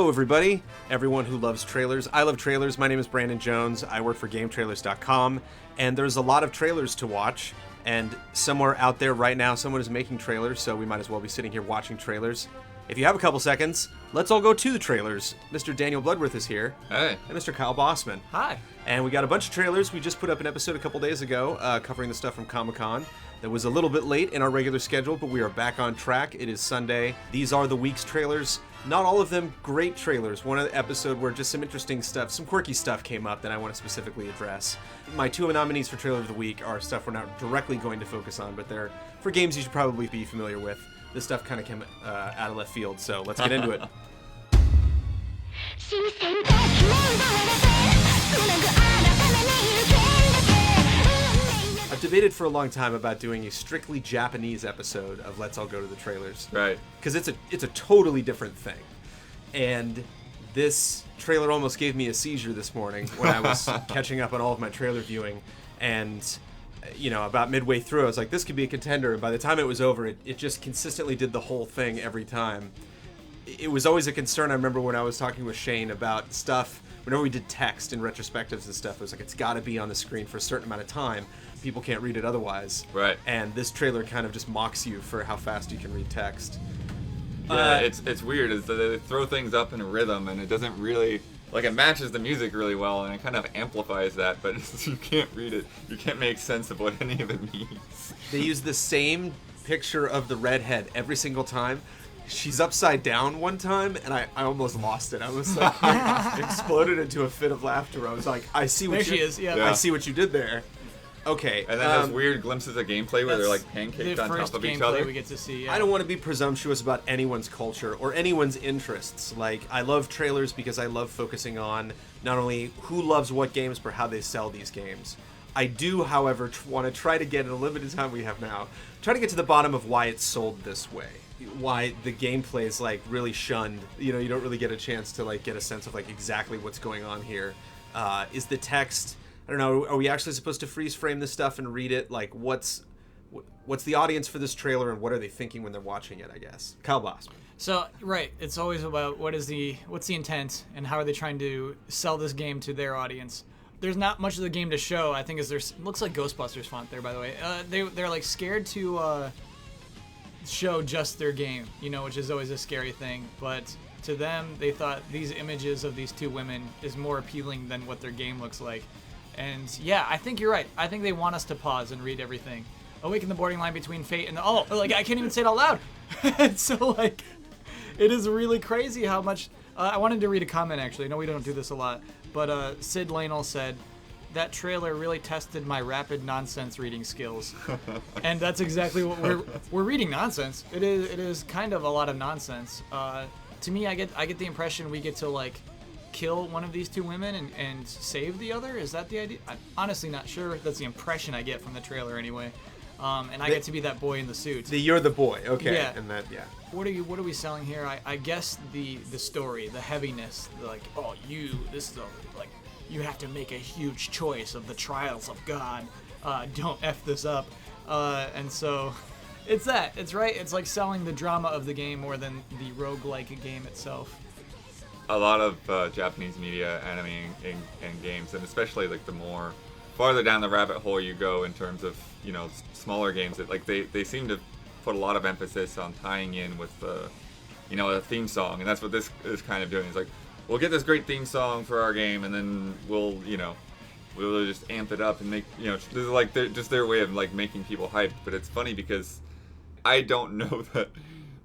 Hello, everybody. Everyone who loves trailers. I love trailers. My name is Brandon Jones. I work for GameTrailers.com, and there's a lot of trailers to watch. And somewhere out there right now, someone is making trailers, so we might as well be sitting here watching trailers. If you have a couple seconds, let's all go to the trailers. Mr. Daniel Bloodworth is here. Hey. And Mr. Kyle Bossman. Hi. And we got a bunch of trailers. We just put up an episode a couple days ago covering the stuff from Comic-Con. That was a little bit late in our regular schedule, but we are back on track. It is Sunday. These are the week's trailers. Not all of them great trailers. One episode where just some interesting stuff, some quirky stuff came up that I want to specifically address. My two nominees for Trailer of the Week are stuff we're not directly going to focus on, but they're for games you should probably be familiar with. This stuff kind of came out of left field, so let's get into it. I've debated for a long time about doing a strictly Japanese episode of Let's All Go to the Trailers. Right. Because it's a totally different thing. And this trailer almost gave me a seizure this morning when I was catching up on all of my trailer viewing. And, you know, about midway through, I was like, this could be a contender. And by the time it was over, it just consistently did the whole thing every time. It was always a concern. I remember when I was talking with Shane about stuff, whenever we did text and retrospectives and stuff, it was like, it's got to be on the screen for a certain amount of time. People can't read it otherwise. Right. And this trailer kind of just mocks you for how fast you can read text. Yeah, it's weird. Is that they throw things up in a rhythm, and it doesn't really, like, it matches the music really well, and it kind of amplifies that, but you can't read it. You can't make sense of what any of it means. They use the same picture of the redhead every single time. She's upside down one time, and I almost lost it. I was like, exploded into a fit of laughter. I was like, I see what There she is, yeah. I see what you did there. Okay. And then those weird glimpses of gameplay where they're like pancaked on top of each other. We get to see. Yeah. I don't want to be presumptuous about anyone's culture or anyone's interests. Like, I love trailers because I love focusing on not only who loves what games, but how they sell these games. I do, however, want to try to get, in a limited time we have now, try to get to the bottom of why it's sold this way. Why the gameplay is, like, really shunned. You know, you don't really get a chance to, like, get a sense of, like, exactly what's going on here. Is the text... I don't know, are we actually supposed to freeze frame this stuff and read it? Like, what's the audience for this trailer, and what are they thinking when they're watching it, I guess? Kyle Bossman. So, right, it's always about what's the intent, and how are they trying to sell this game to their audience. There's not much of the game to show, I think, looks like Ghostbusters font there, by the way. They're like scared to show just their game, you know, which is always a scary thing, but to them, they thought these images of these two women is more appealing than what their game looks like. And yeah, I think you're right. I think they want us to pause and read everything. Awaken the bordering line between fate and I can't even say it out loud. So, like, it is really crazy how much. I wanted to read a comment, actually. I know we don't do this a lot, but Sid Lanel said that trailer really tested my rapid nonsense reading skills, and that's exactly what we're reading. Nonsense. It is kind of a lot of nonsense. To me, I get the impression we get to, like, kill one of these two women and save the other. Is that the idea? I'm honestly not sure. That's the impression I get from the trailer anyway. And I get to be that boy in the suit. You're the boy, okay. Yeah. And that, yeah. What are we selling here? I guess the story, the heaviness, like, you have to make a huge choice of the trials of God. Don't F this up. And so it's that. It's right. It's like selling the drama of the game more than the roguelike game itself. A lot of Japanese media, anime, and games, and especially, like, the more farther down the rabbit hole you go in terms of, you know, smaller games, that, like, they seem to put a lot of emphasis on tying in with a theme song, and that's what this is kind of doing. It's like, we'll get this great theme song for our game, and then we'll just amp it up and make, you know, this is like just their way of, like, making people hyped. But it's funny because I don't know that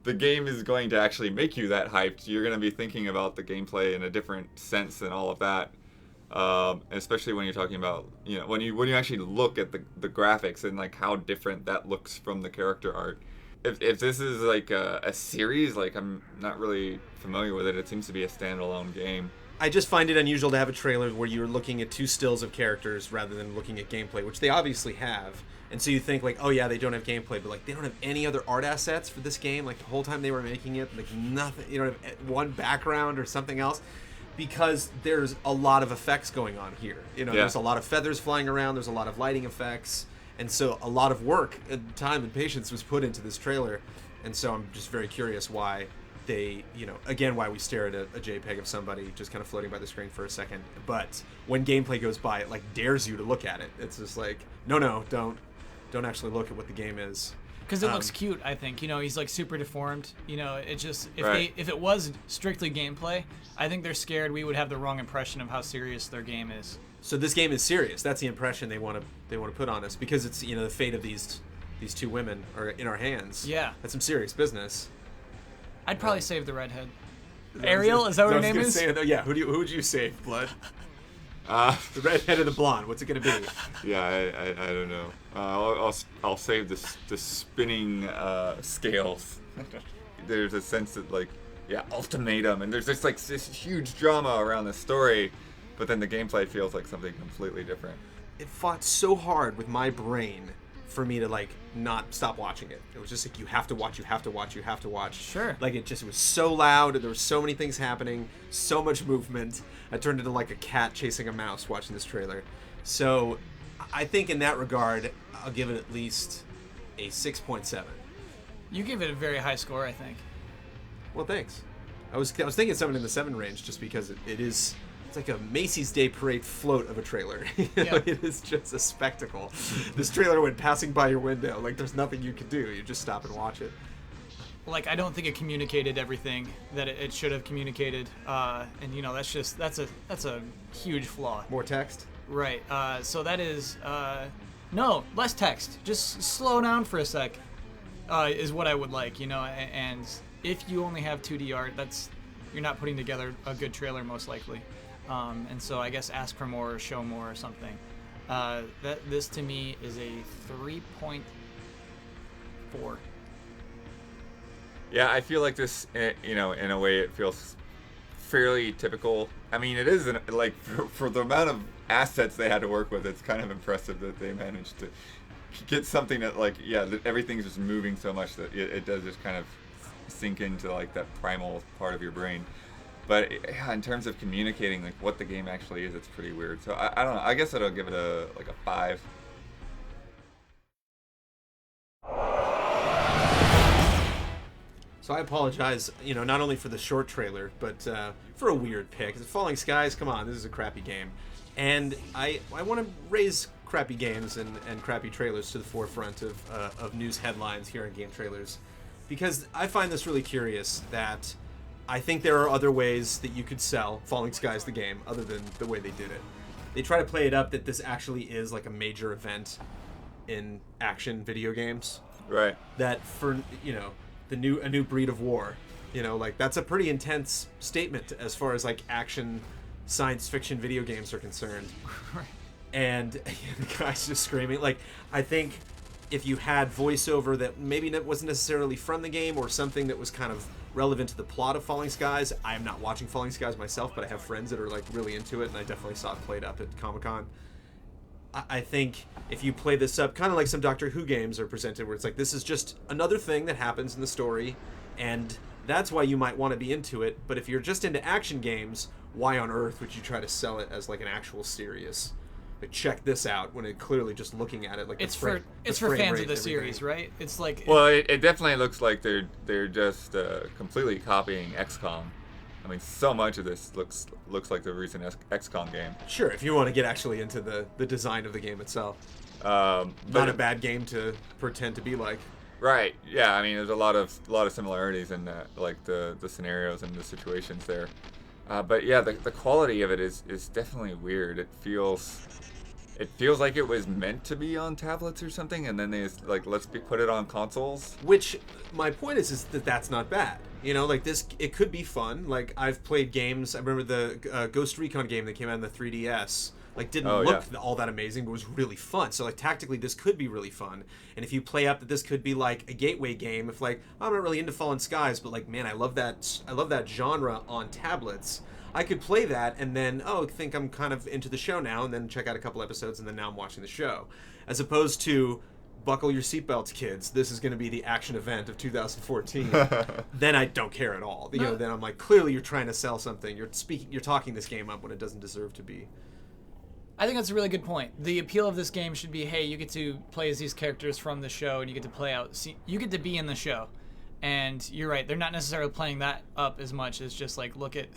the game is going to actually make you that hyped. You're going to be thinking about the gameplay in a different sense and all of that. Especially when you're talking about, you know, when you actually look at the graphics and, like, how different that looks from the character art. If this is, like, a series, like, I'm not really familiar with it. It seems to be a standalone game. I just find it unusual to have a trailer where you're looking at two stills of characters rather than looking at gameplay, which they obviously have. And so you think, like, oh yeah, they don't have gameplay, but, like, they don't have any other art assets for this game. Like, the whole time they were making it, like, nothing. You don't have one background or something else, because there's a lot of effects going on here. You know, There's a lot of feathers flying around. There's a lot of lighting effects, and so a lot of work and time and patience was put into this trailer. And so I'm just very curious why they, again, why we stare at a JPEG of somebody just kind of floating by the screen for a second. But when gameplay goes by, it like dares you to look at it. It's just like, no, don't actually look at what the game is. Because it looks cute, I think. He's like super deformed. It just if it was strictly gameplay, I think they're scared we would have the wrong impression of how serious their game is. So this game is serious. That's the impression they want to put on us, because it's the fate of these two women are in our hands. Yeah, that's some serious business. I'd probably save the redhead. Ariel, is that what her name is? Yeah, who would you save, Blood? The redhead or the blonde? What's it gonna be? Yeah, I don't know. I'll save the spinning scales. There's a sense that ultimatum, and there's just like this huge drama around the story, but then the gameplay feels like something completely different. It fought so hard with my brain for me to not stop watching it. It was just like, you have to watch. Sure. Like it was so loud, and there were so many things happening, so much movement. I turned into like a cat chasing a mouse watching this trailer. So I think in that regard, I'll give it at least a 6.7. You gave it a very high score, I think. Well, thanks. I was thinking something in the 7 range, just because it's like a Macy's Day Parade float of a trailer. It is just a spectacle. This trailer went passing by your window. Like, there's nothing you could do. You just stop and watch it. Like, I don't think it communicated everything that it should have communicated. And that's a huge flaw. More text? Right. So that is no, less text. Just slow down for a sec. Is what I would like, and if you only have 2D art, you're not putting together a good trailer, most likely. And so I guess ask for more or show more or something. This to me is a 3.4. Yeah, I feel like this, in a way, it feels fairly typical. I mean, it is for the amount of assets they had to work with, it's kind of impressive that they managed to get something that that everything's just moving so much that it does just kind of sink into that primal part of your brain. But in terms of communicating what the game actually is, it's pretty weird. So I don't know. I guess I'll give it a 5. So I apologize, not only for the short trailer, but for a weird pick. Falling Skies, come on, this is a crappy game. And I want to raise crappy games and crappy trailers to the forefront of news headlines here in GameTrailers, because I find this really curious that I think there are other ways that you could sell Falling Skies the game other than the way they did it. They try to play it up that this actually is like a major event in action video games. Right. That for, a new breed of war, that's a pretty intense statement as far as action science fiction video games are concerned. Right. And the guy's just screaming. I think if you had voiceover that maybe wasn't necessarily from the game or something that was kind of relevant to the plot of Falling Skies. I'm not watching Falling Skies myself, but I have friends that are really into it, and I definitely saw it played up at Comic-Con. I think if you play this up, kind of like some Doctor Who games are presented, where it's this is just another thing that happens in the story, and that's why you might want to be into it. But if you're just into action games, why on earth would you try to sell it as an actual serious? Check this out, when it clearly just looking at it it's for fans of the series, right? It's it definitely looks like they're just completely copying XCOM. I mean, so much of this looks like the recent XCOM game. Sure, if you want to get actually into the design of the game itself. Not a bad game to pretend to be like. Right. Yeah. I mean, there's a lot of similarities in the scenarios and the situations there. But yeah, the quality of it is definitely weird. It feels like it was meant to be on tablets or something, and then they put it on consoles. Which my point is that that's not bad. This, it could be fun. I've played games. I remember the Ghost Recon game that came out on the 3DS. Didn't look all that amazing, but was really fun. So tactically, this could be really fun. And if you play up that this could be a gateway game, if I'm not really into Fallen Skies, but man, I love that genre on tablets. I could play that and then think I'm kind of into the show now, and then check out a couple episodes, and then now I'm watching the show, as opposed to buckle your seatbelts, kids. This is going to be the action event of 2014. Then I don't care at all. No. Then I'm clearly you're trying to sell something. You're talking this game up when it doesn't deserve to be. I think that's a really good point. The appeal of this game should be, hey, you get to play as these characters from the show, and you get to play out. You get to be in the show, And you're right, they're not necessarily playing that up as much as just like look at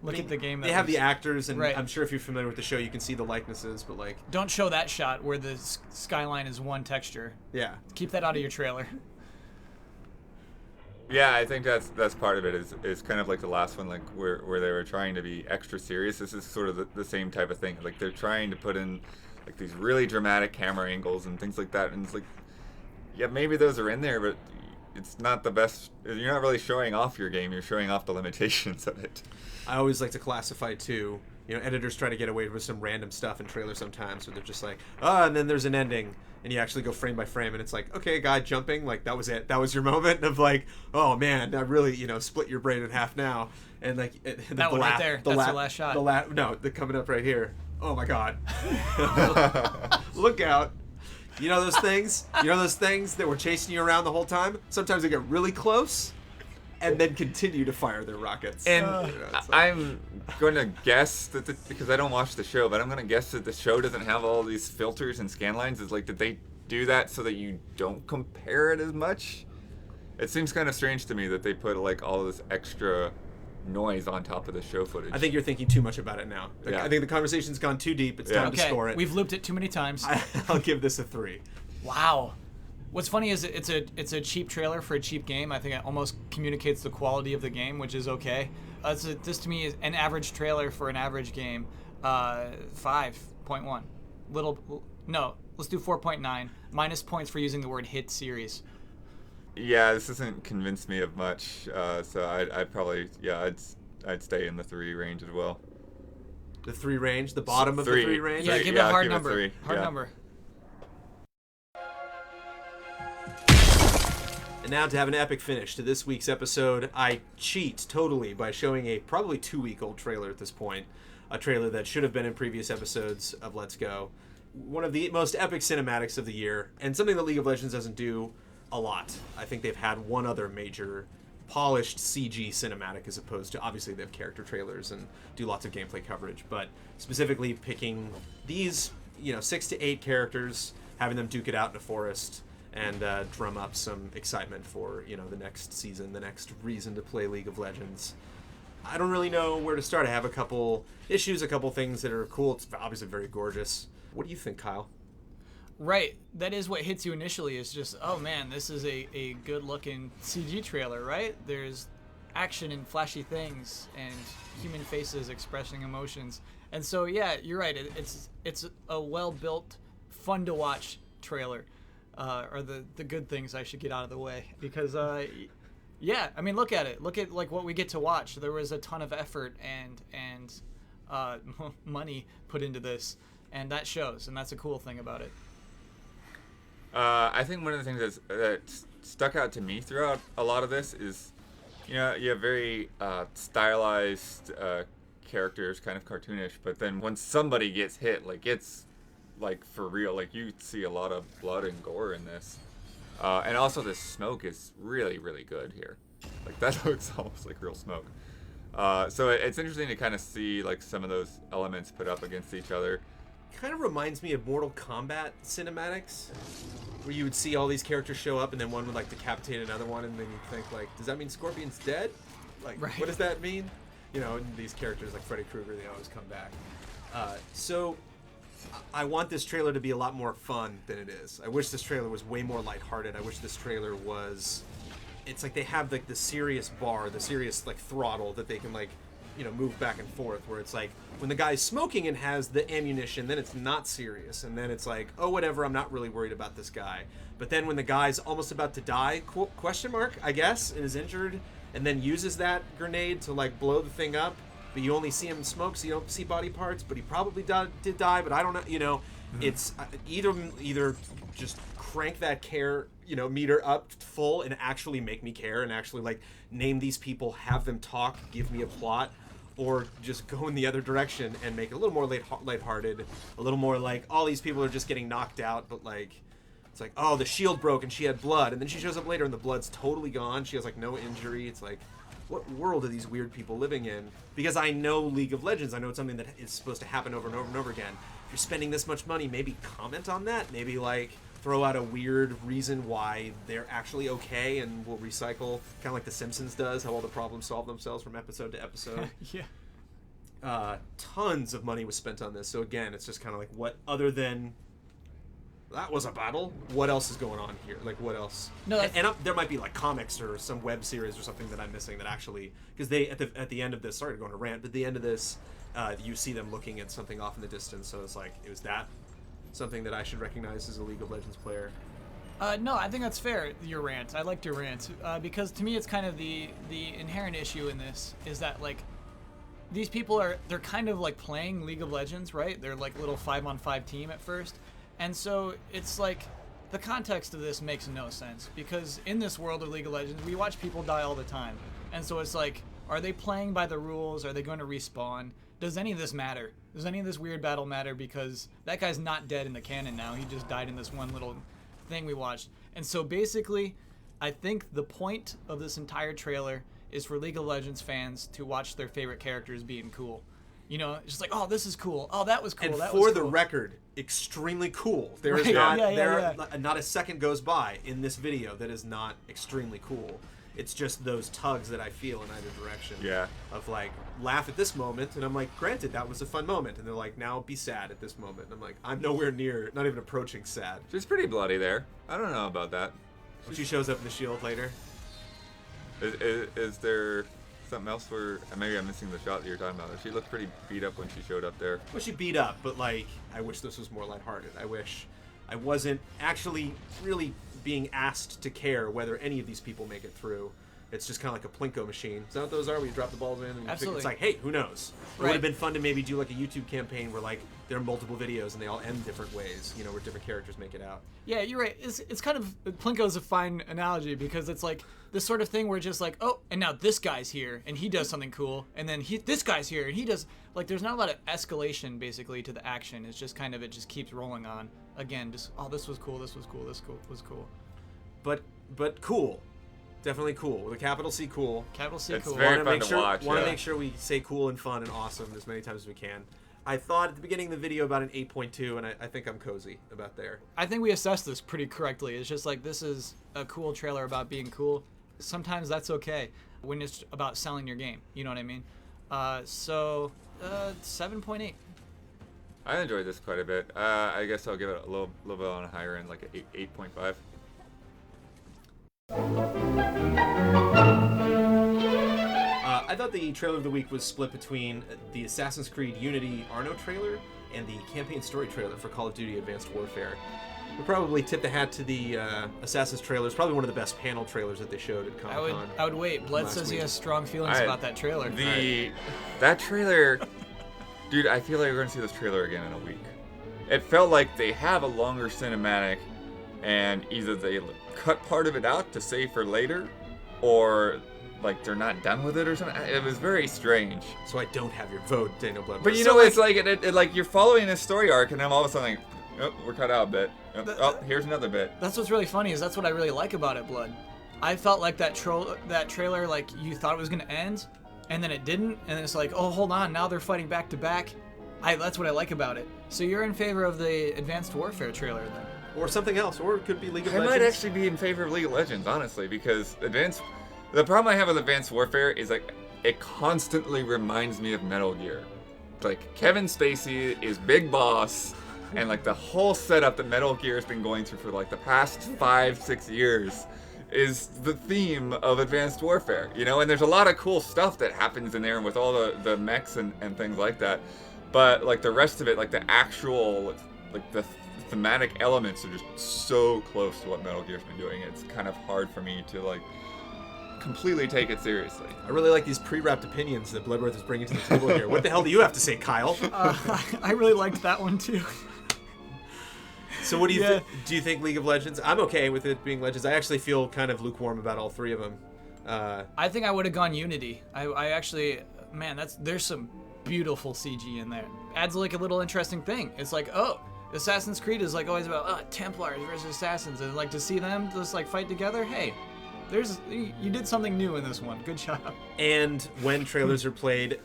the game. They have the actors, and right. I'm sure if you're familiar with the show, you can see the likenesses. But like, don't show that shot where the skyline is one texture. Yeah, keep that out of your trailer. Yeah, I think that's part of it. Is kind of like the last one, like where they were trying to be extra serious. This is sort of the same type of thing. Like they're trying to put in like these really dramatic camera angles and things like that, and it's like, yeah, maybe those are in there, but it's not the best. You're not really showing off your game. You're showing off the limitations of it. I always like to classify too. You know, editors try to get away with some random stuff in trailers sometimes, where they're just like, and then there's an ending, and you actually go frame by frame, and it's like, okay, guy jumping, like that was it. That was your moment of like, oh man, I really, split your brain in half now, and like that one right there. That's the last shot. They're coming up right here. Oh my god, look out. You know those things? You know those things that were chasing you around the whole time? Sometimes they get really close and then continue to fire their rockets. And I'm going to guess that, because I don't watch the show, but I'm going to guess that the show doesn't have all these filters and scan lines. Is like, did they do that so that you don't compare it as much? It seems kind of strange to me that they put like all this extra noise on top of the show footage. I think you're thinking too much about it now. Yeah. I think the conversation's gone too deep. It's time to score it. We've looped it too many times. I'll give this a 3. Wow. What's funny is it's a cheap trailer for a cheap game. I think it almost communicates the quality of the game, which is okay. This to me is an average trailer for an average game. 5.1. Let's do 4.9. Minus points for using the word hit series. Yeah, this doesn't convince me of much. So I'd probably I'd stay in the 3 range as well. The 3 range, the bottom of the 3 range. Yeah, give it a hard number. Hard number. And now to have an epic finish to this week's episode, I cheat totally by showing a probably 2-week-old trailer at this point. A trailer that should have been in previous episodes of Let's Go. One of the most epic cinematics of the year, and something that League of Legends doesn't do a lot. I think they've had one other major polished CG cinematic, as opposed to, obviously they have character trailers and do lots of gameplay coverage, but specifically picking these, 6 to 8 characters, having them duke it out in a forest, and drum up some excitement for, the next season, the next reason to play League of Legends. I don't really know where to start. I have a couple issues, a couple things that are cool. It's obviously very gorgeous. What do you think, Kyle? Right. That is what hits you initially, is just, oh man, this is a good-looking CG trailer, right? There's action and flashy things and human faces expressing emotions. And so, yeah, you're right. It's a well-built, fun-to-watch trailer. Are the good things I should get out of the way, because yeah, I mean, look at it. Look at like what we get to watch. There was a ton of effort and money put into this, and that shows, and that's a cool thing about it. I think one of the things that stuck out to me throughout a lot of this is, you have very stylized characters, kind of cartoonish, but then when somebody gets hit, like it's like for real, like you see a lot of blood and gore in this, and also the smoke is really, really good here. Like that looks almost like real smoke. So it's interesting to kind of see like some of those elements put up against each other. Kind of reminds me of Mortal Kombat cinematics, where you would see all these characters show up and then one would like decapitate another one, and then you'd think like, does that mean Scorpion's dead? Like, right. What does that mean? And these characters like Freddy Krueger, they always come back. So I want this trailer to be a lot more fun than it is. I wish this trailer was way more lighthearted. I wish this trailer was, it's like they have like the serious bar, the serious like throttle that they can like, move back and forth, where it's like when the guy's smoking and has the ammunition, then it's not serious, and then it's like, oh, whatever, I'm not really worried about this guy. But then when the guy's almost about to die, question mark, I guess, and is injured, and then uses that grenade to like blow the thing up, but you only see him smoke, so you don't see body parts, but he probably did die, but I don't know, It's either just crank that care, meter up full and actually make me care and actually like name these people, have them talk, give me a plot, or just go in the other direction and make it a little more lighthearted, a little more like all these people are just getting knocked out, but like it's like, oh, the shield broke and she had blood, and then she shows up later and the blood's totally gone. She has like no injury. It's like, what world are these weird people living in? Because I know League of Legends, I know it's something that is supposed to happen over and over and over again. If you're spending this much money, maybe comment on that. Maybe like throw out a weird reason why they're actually okay and will recycle, kind of like The Simpsons does, how all the problems solve themselves from episode to episode. Yeah. Tons of money was spent on this. So again, it's just kind of like, what other than that was a battle? What else is going on here? Like, what else? No, and there might be like comics or some web series or something that I'm missing that actually, because they at the end of this, sorry to go on a rant, but at the end of this, you see them looking at something off in the distance. So it's like, was that something that I should recognize as a League of Legends player? No, I think that's fair, your rant. I liked your rant. Because to me, it's kind of the inherent issue in this is that, like, these people they're kind of like playing League of Legends, right? They're like a little 5-on-5 team at first. And so it's like the context of this makes no sense because in this world of League of Legends, we watch people die all the time. And so it's like, are they playing by the rules? Are they going to respawn? Does any of this matter? Does any of this weird battle matter? Because that guy's not dead in the canon now. He just died in this one little thing we watched. And so basically, I think the point of this entire trailer is for League of Legends fans to watch their favorite characters being cool. You know, it's just like, oh, this is cool. Oh, that was cool. And that for was the cool. record, extremely cool. There is Right, not not a second goes by in this video that is not extremely cool. It's just those tugs that I feel in either direction. Yeah. Of like, laugh at this moment, and I'm like, granted, that was a fun moment. And they're like, now be sad at this moment. And I'm like, I'm nowhere near, not even approaching sad. She's pretty bloody there. I don't know about that. When she shows up in the shield later. Is there something else where maybe I'm missing the shot that you're talking about? She looked pretty beat up when she showed up there. Well, she beat up, but like, I wish this was more lighthearted. I wish I wasn't actually really being asked to care whether any of these people make it through. It's just kind of like a Plinko machine. Is that what those are? Where you drop the balls in and you Absolutely. it's like, hey, who knows? It would Right. have been fun to maybe do like a YouTube campaign where like there are multiple videos and they all end different ways, you know, where different characters make it out. Yeah, you're right. It's kind of, Plinko's a fine analogy because it's like this sort of thing where just like, oh, and now this guy's here and he does something cool, and then this guy's here and he does, like, there's not a lot of escalation basically to the action. It's just kind of, it just keeps rolling on. Again, just, oh, this was cool, this was cool, this was cool. But cool. Definitely cool. With a capital C, cool. Capital C, It's cool. very Want fun to watch, Want to yeah. make sure we say cool and fun and awesome as many times as we can. I thought at the beginning of the video about an 8.2, and I think I'm cozy about there. I think we assessed this pretty correctly. It's just like, this is a cool trailer about being cool. Sometimes that's okay when it's about selling your game. You know what I mean? 7.8. I enjoyed this quite a bit. I guess I'll give it a little bit on a higher end, like an 8.5. I thought the trailer of the week was split between the Assassin's Creed Unity Arno trailer and the campaign story trailer for Call of Duty Advanced Warfare. We probably tip the hat to the Assassin's trailer. It's probably one of the best panel trailers that they showed at Comic-Con. I would wait. Bled last says he week. has strong feelings about that trailer. That trailer, dude, I feel like we're gonna see this trailer again in a week. It felt like they have a longer cinematic, and either they cut part of it out to save for later, or like they're not done with it or something. It was very strange. So I don't have your vote, Daniel Blood. But you know, it's like it like you're following a story arc, and then all of a sudden, like, oh, we're cut out a bit. Oh, here's another bit. That's what's really funny is that's what I really like about it, Blood. I felt like that trailer, like you thought it was gonna end, and then it didn't, and it's like, oh, hold on, now they're fighting back to back. That's what I like about it. So you're in favor of the Advanced Warfare trailer then? Or something else, or it could be League of I Legends. might actually be in favor of League of Legends, honestly, because the problem I have with Advanced Warfare is like it constantly reminds me of Metal Gear. Like Kevin Spacey is Big Boss, and like the whole setup that Metal Gear has been going through for like the past 5-6 years is the theme of Advanced Warfare, you know. And there's a lot of cool stuff that happens in there with all the mechs and things like that. But like the rest of it, like the actual, like the thematic elements are just so close to what Metal Gear's been doing. It's kind of hard for me to like completely take it seriously. I really like these pre-wrapped opinions that Bloodworth is bringing to the table here. What the hell do you have to say, Kyle? I really liked that one too. So what do you think? Do you think League of Legends? I'm okay with it being Legends. I actually feel kind of lukewarm about all three of them. I think I would have gone Unity. I actually, man, there's some beautiful CG in there. Adds like a little interesting thing. It's like, oh, Assassin's Creed is like always about Templars versus Assassins, and like to see them just like fight together. Hey, you did something new in this one. Good job. And when trailers are played,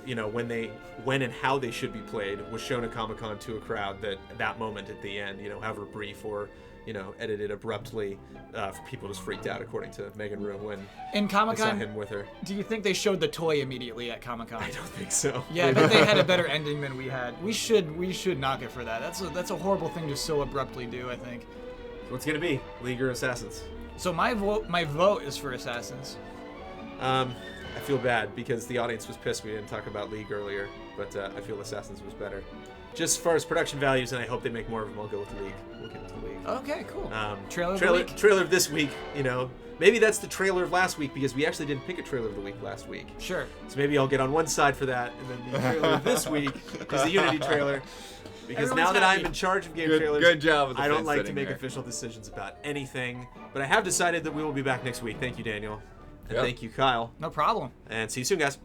when and how they should be played was shown at Comic-Con to a crowd that moment at the end, however brief or, edited abruptly, for people just freaked out, according to Megan Room when in I saw Comic-Con, him with her. do you think they showed the toy immediately at Comic-Con? I don't think so. Yeah, I bet they had a better ending than we had. We should knock it for that. That's a horrible thing to so abruptly do, I think. What's it gonna be? League or Assassins? So my vote is for Assassins. I feel bad because the audience was pissed we didn't talk about League earlier, but I feel Assassins was better. Just as far as production values, and I hope they make more of them, I'll go with League. We'll get into League. Okay, cool. Trailer of the week? Trailer of this week, maybe that's the trailer of last week because we actually didn't pick a trailer of the week last week. Sure. So maybe I'll get on one side for that, and then the trailer of this week is the Unity trailer. Because Everyone's now that happy. I'm in charge of Game Good- Trailers, good job with the I don't fence like to sitting make there. official decisions about anything. But I have decided that we will be back next week. Thank you, Daniel. And Yep. thank you, Kyle. No problem. And see you soon, guys.